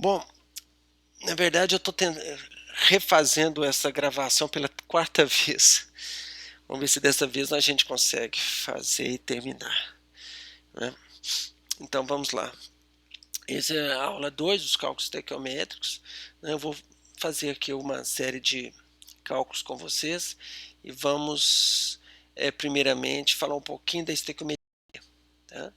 Bom, na verdade eu estou refazendo essa gravação pela quarta vez. Vamos ver se dessa vez a gente consegue fazer e terminar, né? Então vamos lá. Essa é a aula 2 dos cálculos estequiométricos, né? Eu vou fazer aqui uma série de cálculos com vocês e vamos primeiramente falar um pouquinho da estequiometria, tá?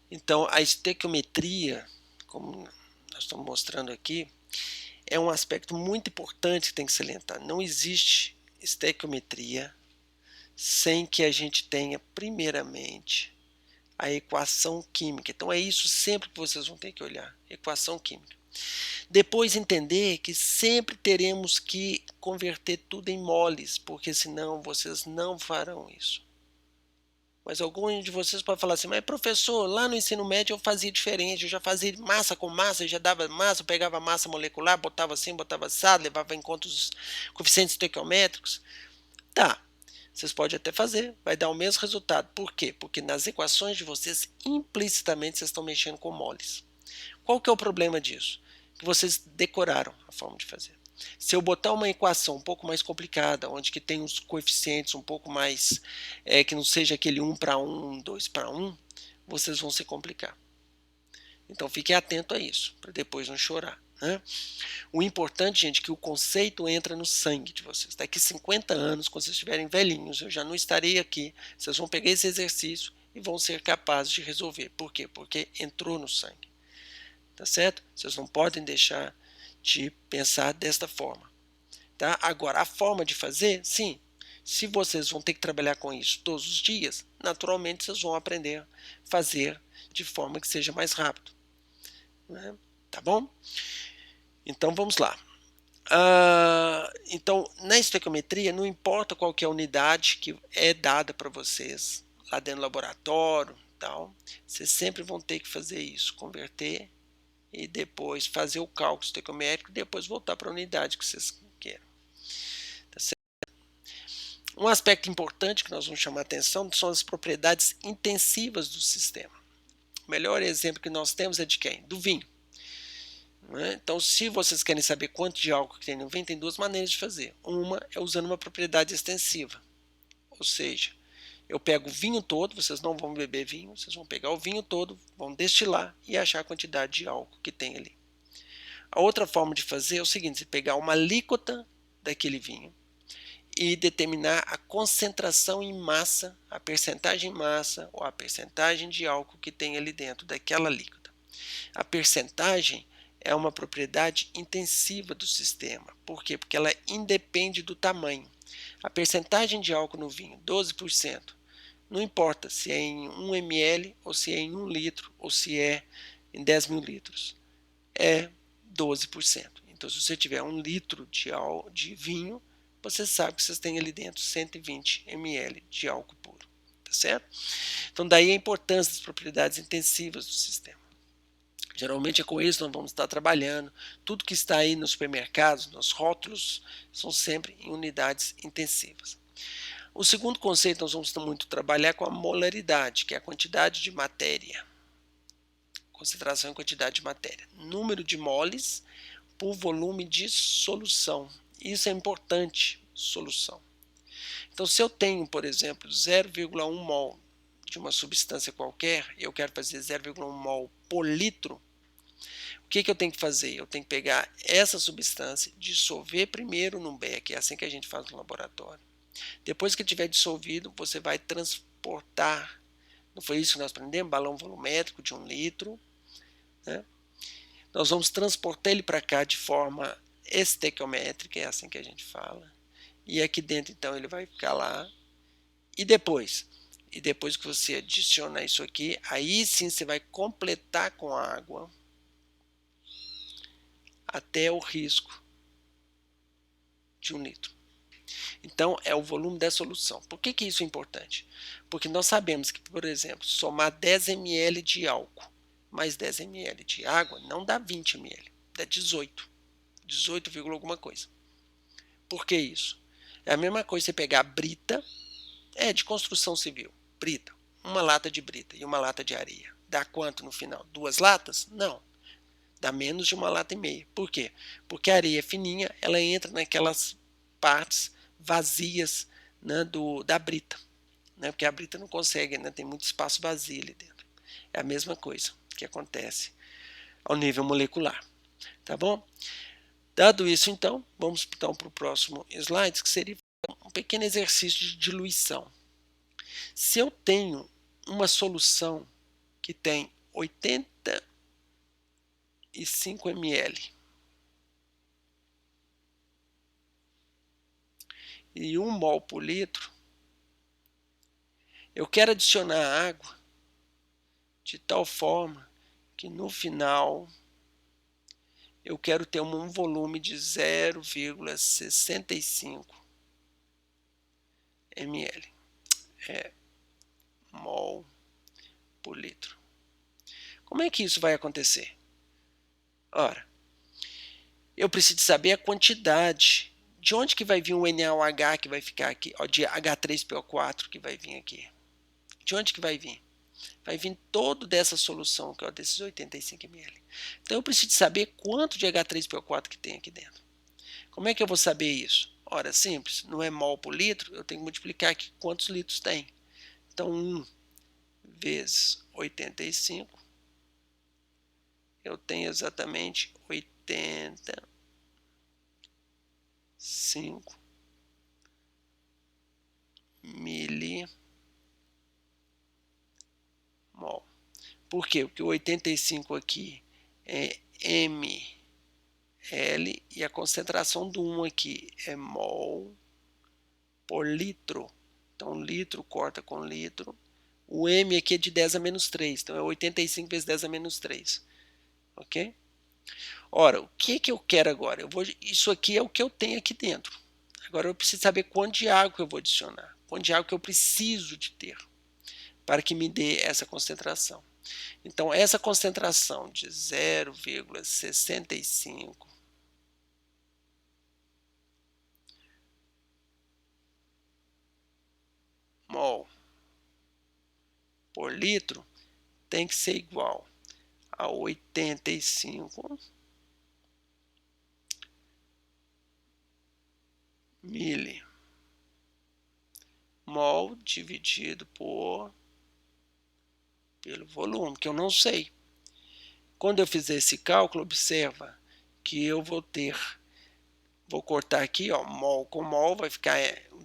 Então a estequiometria, como nós estamos mostrando aqui, é um aspecto muito importante que tem que salientar. Não existe estequiometria sem que a gente tenha primeiramente a equação química. Então é isso sempre que vocês vão ter que olhar, equação química. Depois entender que sempre teremos que converter tudo em moles, porque senão vocês não farão isso. Mas alguns de vocês podem falar assim, mas professor, lá no ensino médio eu fazia diferente, eu já fazia massa com massa, já dava massa, eu pegava massa molecular, botava assim, botava assado, levava em conta os coeficientes estequiométricos. Tá, vocês podem até fazer, vai dar o mesmo resultado. Por quê? Porque nas equações de vocês, implicitamente, vocês estão mexendo com moles. Qual que é o problema disso? Que vocês decoraram a forma de fazer. Se eu botar uma equação um pouco mais complicada, onde que tem os coeficientes um pouco mais, que não seja aquele 1 para 1, 2 para 1, vocês vão se complicar. Então fiquem atentos a isso, para depois não chorar, né? O importante, gente, é que o conceito entra no sangue de vocês. Daqui 50 anos, quando vocês estiverem velhinhos, eu já não estarei aqui, vocês vão pegar esse exercício e vão ser capazes de resolver. Por quê? Porque entrou no sangue. Tá certo? Vocês não podem deixar de pensar desta forma. Tá? Agora, a forma de fazer, sim, se vocês vão ter que trabalhar com isso todos os dias, naturalmente vocês vão aprender a fazer de forma que seja mais rápido, né? Tá bom? Então vamos lá. Então, na estequiometria, não importa qual que é a unidade que é dada para vocês lá dentro do laboratório, tal, vocês sempre vão ter que fazer isso, converter e depois fazer o cálculo estequiométrico e depois voltar para a unidade que vocês queiram. Tá certo? Um aspecto importante que nós vamos chamar a atenção são as propriedades intensivas do sistema. O melhor exemplo que nós temos é de quem? Do vinho. Então, se vocês querem saber quanto de álcool que tem no vinho, tem duas maneiras de fazer. Uma é usando uma propriedade extensiva, ou seja, eu pego o vinho todo, vocês não vão beber vinho, vocês vão pegar o vinho todo, vão destilar e achar a quantidade de álcool que tem ali. A outra forma de fazer é o seguinte, você pegar uma alíquota daquele vinho e determinar a concentração em massa, a percentagem em massa ou a percentagem de álcool que tem ali dentro daquela alíquota. A percentagem é uma propriedade intensiva do sistema. Por quê? Porque ela independe do tamanho. A percentagem de álcool no vinho, 12%, não importa se é em 1 ml ou se é em 1 litro ou se é em 10 mil litros. É 12%. Então, se você tiver 1 litro de vinho, você sabe que vocês têm ali dentro 120 ml de álcool puro. Tá certo? Então, daí a importância das propriedades intensivas do sistema. Geralmente é com isso que nós vamos estar trabalhando. Tudo que está aí nos supermercados, nos rótulos, são sempre em unidades intensivas. O segundo conceito que nós vamos muito trabalhar é com a molaridade, que é a quantidade de matéria. Concentração em quantidade de matéria. Número de moles por volume de solução. Isso é importante, solução. Então, se eu tenho, por exemplo, 0,1 mol de uma substância qualquer, eu quero fazer 0,1 mol por litro, o que eu tenho que fazer? Eu tenho que pegar essa substância, dissolver primeiro no Beck, é assim que a gente faz no laboratório. Depois que tiver dissolvido, você vai transportar. Não foi isso que nós aprendemos? Balão volumétrico de 1 litro. Né? Nós vamos transportar ele para cá de forma estequiométrica, é assim que a gente fala. E aqui dentro, então, ele vai ficar lá. E depois que você adiciona isso aqui, aí sim você vai completar com água até o risco de 1 litro. Então, é o volume da solução. Por que isso é importante? Porque nós sabemos que, por exemplo, somar 10 ml de álcool mais 10 ml de água não dá 20 ml, dá 18. 18, alguma coisa. Por que isso? É a mesma coisa você pegar brita, de construção civil, brita, uma lata de brita e uma lata de areia. Dá quanto no final? 2 latas? Não. dá menos de 1,5 lata. Por quê? Porque a areia fininha, ela entra naquelas partes vazias, né, da brita, né, porque a brita não consegue, né, tem muito espaço vazio ali dentro. É a mesma coisa que acontece ao nível molecular, tá bom? Dado isso, então, vamos então para o próximo slide, que seria um pequeno exercício de diluição. Se eu tenho uma solução que tem 85 ml e 1 mol por litro, eu quero adicionar água de tal forma que no final eu quero ter um volume de 0,65 ml, mol por litro. Como é que isso vai acontecer? Ora, eu preciso saber a quantidade. De onde que vai vir o NaOH que vai ficar aqui? Ó, de H3PO4 que vai vir aqui. De onde que vai vir? Vai vir todo dessa solução, que é desses 85 ml. Então eu preciso saber quanto de H3PO4 que tem aqui dentro. Como é que eu vou saber isso? Ora, simples, não é mol por litro, eu tenho que multiplicar aqui quantos litros tem. Então 1 vezes 85, eu tenho exatamente 85 milimol. Por quê? Porque o 85 aqui é ml e a concentração do 1 aqui é mol por litro. Então, litro corta com litro. O M aqui é de 10 a menos 3. Então, é 85 vezes 10 a menos 3. Ok? Ora, o que eu quero agora? Isso aqui é o que eu tenho aqui dentro. Agora, eu preciso saber quanto de água eu vou adicionar. Quanto de água que eu preciso de ter para que me dê essa concentração. Então, essa concentração de 0,65 mol por litro tem que ser igual a 85 milimol dividido pelo volume, que eu não sei. Quando eu fizer esse cálculo, observa que eu vou cortar aqui, ó, mol com mol, vai ficar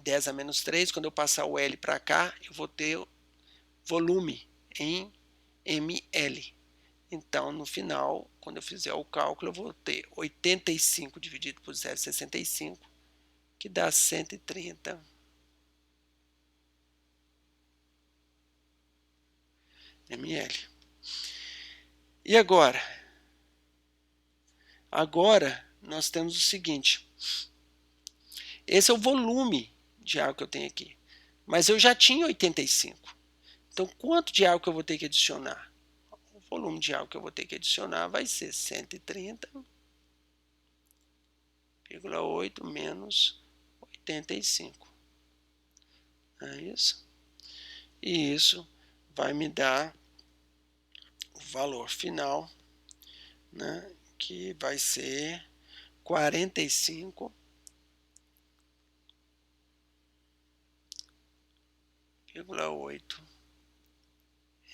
10 a menos 3. Quando eu passar o L para cá, eu vou ter volume em ml. Então, no final, quando eu fizer o cálculo, eu vou ter 85 dividido por 0,65, que dá 130 ml. E agora? Agora, nós temos o seguinte. Esse é o volume de água que eu tenho aqui. Mas eu já tinha 85. Então, quanto de água que eu vou ter que adicionar? O volume de água que eu vou ter que adicionar vai ser 130,8 menos 85. É isso? E isso vai me dar o valor final, né, que vai ser 45,8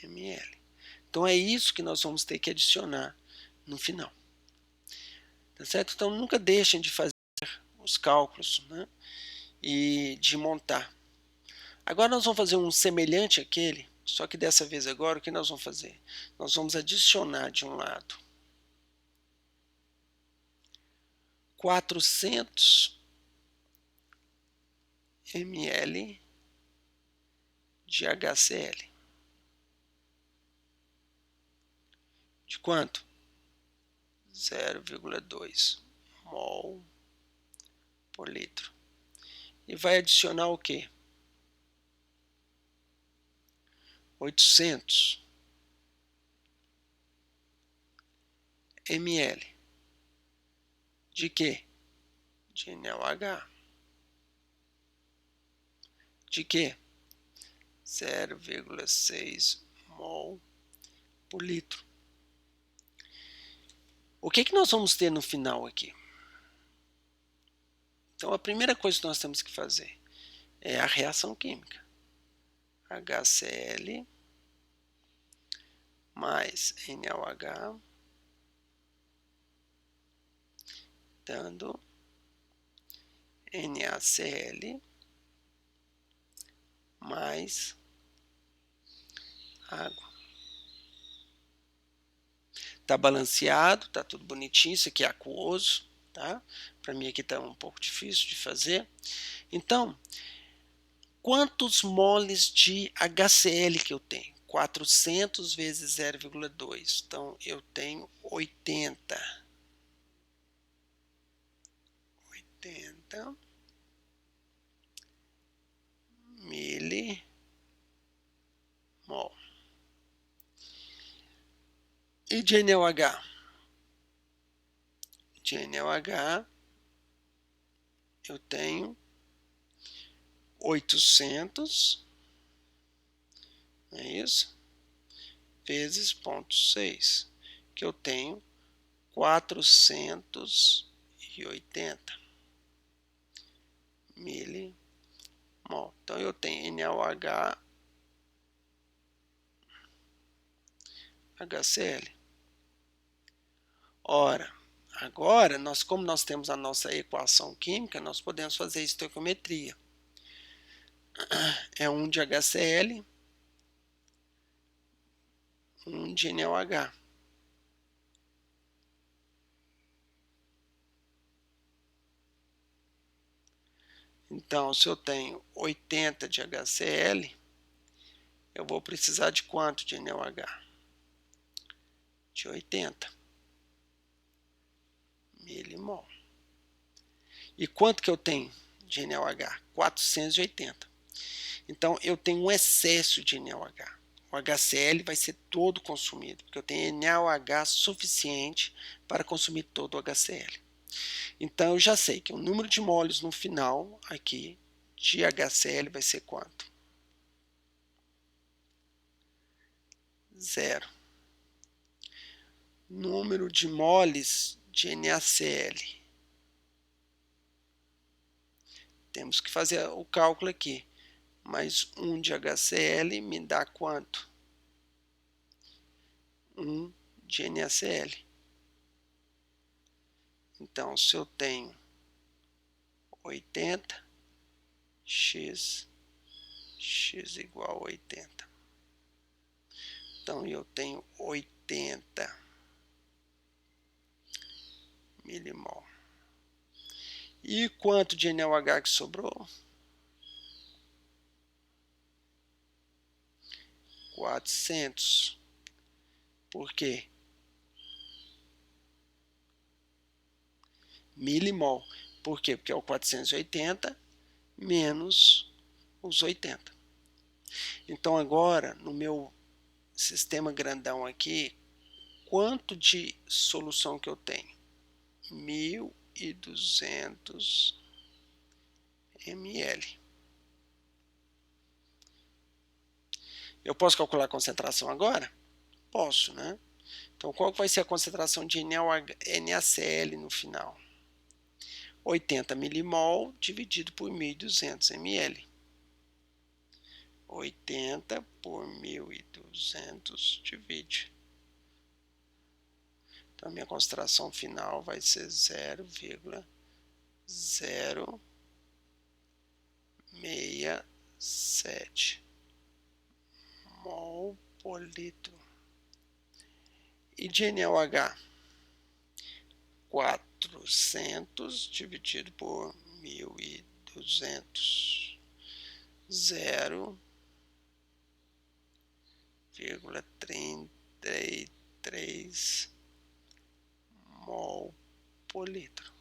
ml. Então é isso que nós vamos ter que adicionar no final. Tá certo? Então nunca deixem de fazer os cálculos, né, e de montar. Agora nós vamos fazer um semelhante àquele, só que dessa vez agora o que nós vamos fazer? Nós vamos adicionar de um lado 400 ml de HCl. De quanto? 0,2 mol por litro. E vai adicionar o quê? 800 ml. De quê? De NaOH. De quê? 0,6 mol por litro. O que nós vamos ter no final aqui? Então, a primeira coisa que nós temos que fazer é a reação química. HCl mais NaOH dando NaCl mais água. Tá balanceado, tá tudo bonitinho, isso aqui é aquoso, tá? Para mim aqui tá um pouco difícil de fazer. Então, quantos moles de HCl que eu tenho? 400 vezes 0,2. Então, eu tenho 80. 80 milimol. E de NaOH? De NaOH, eu tenho 800, não é isso? Vezes 0,6, que eu tenho 480 milimol. Então, eu tenho NaOH HCl. Ora, agora, como nós temos a nossa equação química, nós podemos fazer estequiometria. É 1 de HCl, 1 de NaOH. Então, se eu tenho 80 de HCl, eu vou precisar de quanto de NaOH? De 80 milimol. E quanto que eu tenho de NaOH? 480. Então, eu tenho um excesso de NaOH. O HCl vai ser todo consumido, porque eu tenho NaOH suficiente para consumir todo o HCl. Então, eu já sei que o número de moles no final aqui de HCl vai ser quanto? 0. Número de moles de NaCl. Temos que fazer o cálculo aqui. Mais 1 de HCl me dá quanto? 1 de NaCl. Então, se eu tenho 80, x igual a 80. Então, eu tenho 80 milimol. E quanto de NaOH que sobrou? 400. Por quê? Milimol. Por quê? Porque é o 480 menos os 80. Então, agora, no meu sistema grandão aqui, quanto de solução que eu tenho? 1.200 ml. Eu posso calcular a concentração agora? Posso, né? Então, qual vai ser a concentração de NaCl no final? 80 milimol dividido por 1.200 ml. 80 por 1.200 divide. Então, a minha concentração final vai ser 0,067 mol por litro. E de NaOH? 400 dividido por 1.200. 0,33 mol por litro.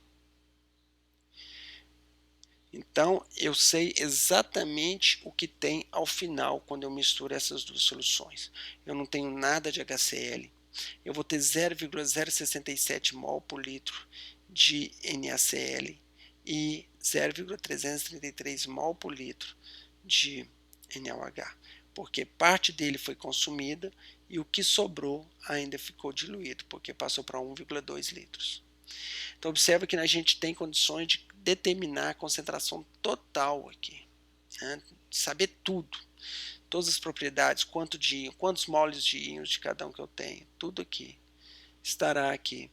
Então, eu sei exatamente o que tem ao final quando eu misturo essas duas soluções. Eu não tenho nada de HCl. Eu vou ter 0,067 mol por litro de NaCl e 0,333 mol por litro de NaOH, porque parte dele foi consumida e o que sobrou ainda ficou diluído, porque passou para 1,2 litros. Então observa que a gente tem condições de determinar a concentração total aqui, né? Saber tudo, todas as propriedades, quantos moles de íons de cada um que eu tenho, tudo aqui estará aqui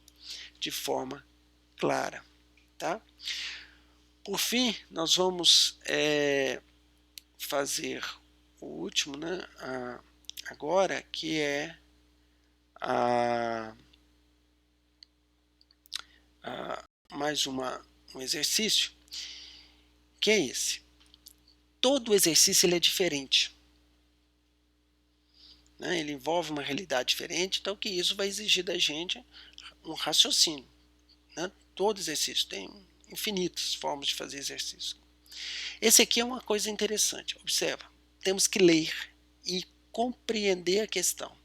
de forma clara, tá? Por fim, nós vamos fazer o último, né, agora, que é mais um exercício, que é esse. Todo exercício ele é diferente, né? Ele envolve uma realidade diferente, então que isso vai exigir da gente um raciocínio, né? Todo exercício tem infinitas formas de fazer exercício. Esse aqui é uma coisa interessante, observa, temos que ler e compreender a questão.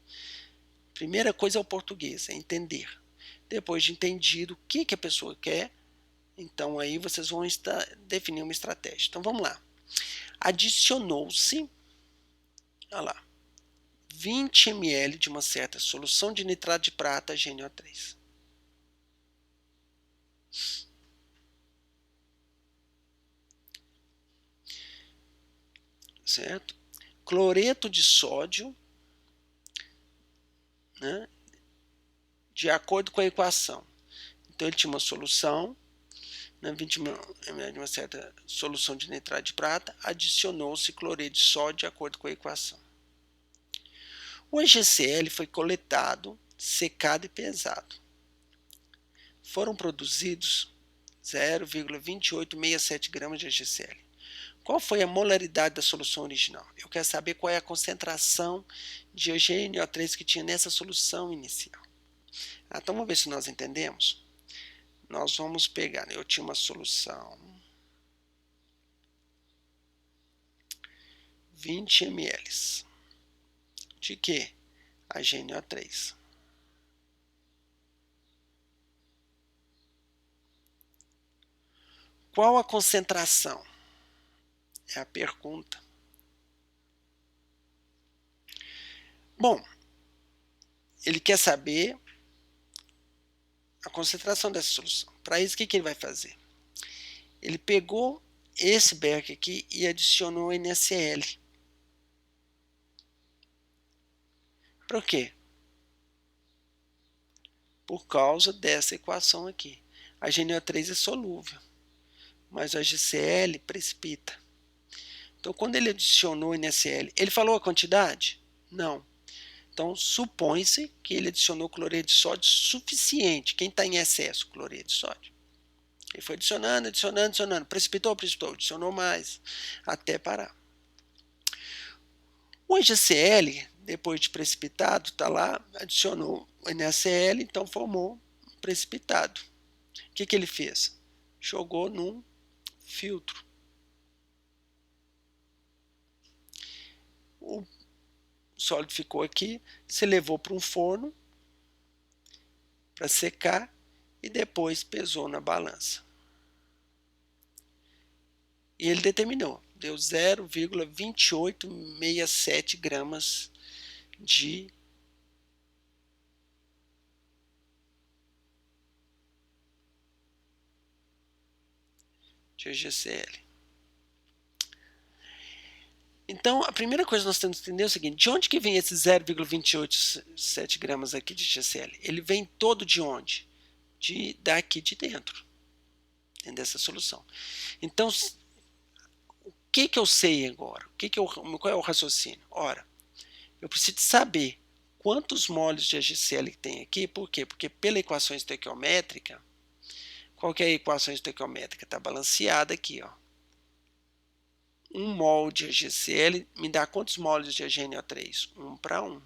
Primeira coisa é o português, é entender. Depois de entendido o que a pessoa quer, então aí vocês vão definir uma estratégia. Então vamos lá. Adicionou-se, olha lá, 20 ml de uma certa solução de nitrato de prata GNO3. Certo? Cloreto de sódio, né, de acordo com a equação. Então ele tinha uma solução, né, 20 ml de uma certa solução de nitrato de prata, adicionou-se cloreto de sódio de acordo com a equação. O AgCl foi coletado, secado e pesado. Foram produzidos 0,2867 gramas de AgCl. Qual foi a molaridade da solução original? Eu quero saber qual é a concentração de GNO3 que tinha nessa solução inicial. Então vamos ver se nós entendemos. Nós vamos pegar, eu tinha uma solução 20 ml de que? A GNO3. Qual a concentração? É a pergunta. Bom, ele quer saber a concentração dessa solução. Para isso, o que ele vai fazer? Ele pegou esse Berk aqui e adicionou NaCl. Por quê? Por causa dessa equação aqui. A GNO3 é solúvel, mas o AgCl precipita. Então, quando ele adicionou NaCl, ele falou a quantidade? Não. Então, supõe-se que ele adicionou cloreto de sódio suficiente. Quem está em excesso? Cloreto de sódio. Ele foi adicionando, adicionando, adicionando. Precipitou, precipitou, adicionou mais, até parar. O AgCl, depois de precipitado, está lá, adicionou o NaCl, então formou um precipitado. O que ele fez? Jogou num filtro. O sólido ficou aqui, se levou para um forno para secar e depois pesou na balança. E ele determinou, deu 0,2867 gramas de AgCl. Então, a primeira coisa que nós temos que entender é o seguinte, de onde que vem esse 0,287 gramas aqui de AgCl? Ele vem todo de onde? Daqui de dentro dessa solução. Então, o que eu sei agora? Qual é o raciocínio? Ora, eu preciso saber quantos moles de AgCl tem aqui. Por quê? Porque pela equação estequiométrica, qual que é a equação estequiométrica? Está balanceada aqui, ó. 1 mol de AgCl me dá quantos moles de GNO3? 1 para 1.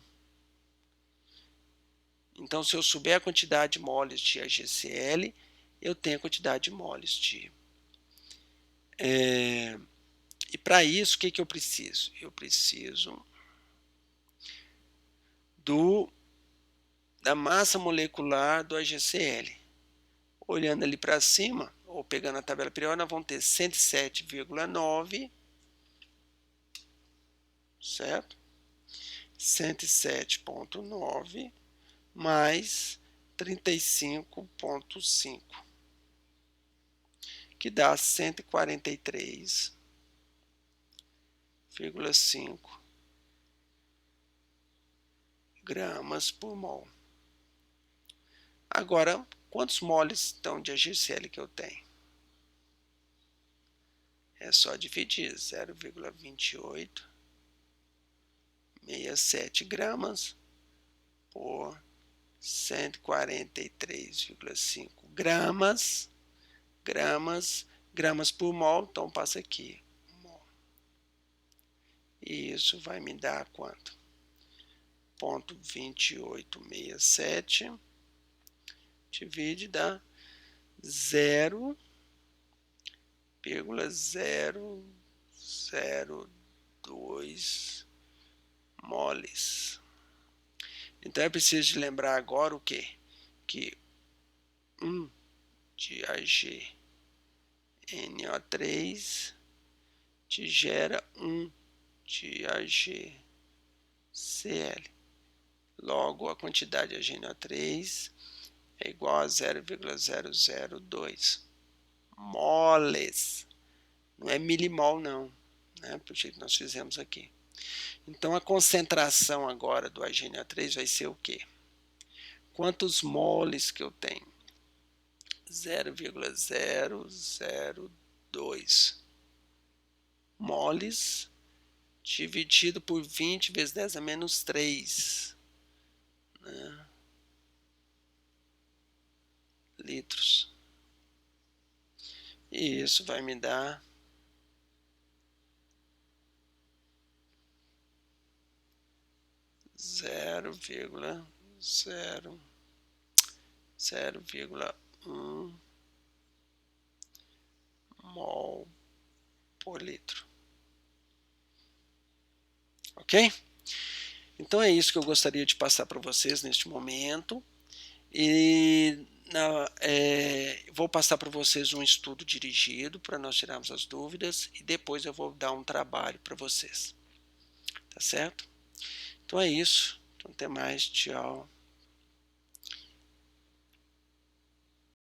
Então, se eu souber a quantidade de moles de AgCl, eu tenho a quantidade de moles de... E para isso, o que eu preciso? Eu preciso da massa molecular do AgCl. Olhando ali para cima, ou pegando a tabela periódica, nós vamos ter 107,9, certo? 107,9 mais 35,5, que dá 143,5 gramas por mol. Agora, quantos moles então de AgCl que eu tenho? É só dividir 0,2867 gramas por 143,5 gramas por mol, então passa aqui, mol. E isso vai me dar quanto? 0,2867 divide, dá 0,002 moles. Então é preciso de lembrar agora o quê? Que 1 de AgNO3 te gera 1 de AgCl. Logo, a quantidade de AgNO3 é igual a 0,002 moles. Não é milimol, não, né? Por jeito que nós fizemos aqui. Então, a concentração agora do AgNO3 vai ser o quê? Quantos moles que eu tenho? 0,002 moles dividido por 20 vezes 10 a menos 3, né, litros. E isso vai me dar 0,1 mol por litro. Ok? Então é isso que eu gostaria de passar para vocês neste momento. E vou passar para vocês um estudo dirigido para nós tirarmos as dúvidas e depois eu vou dar um trabalho para vocês. Tá certo? Então é isso. Então, até mais. Tchau.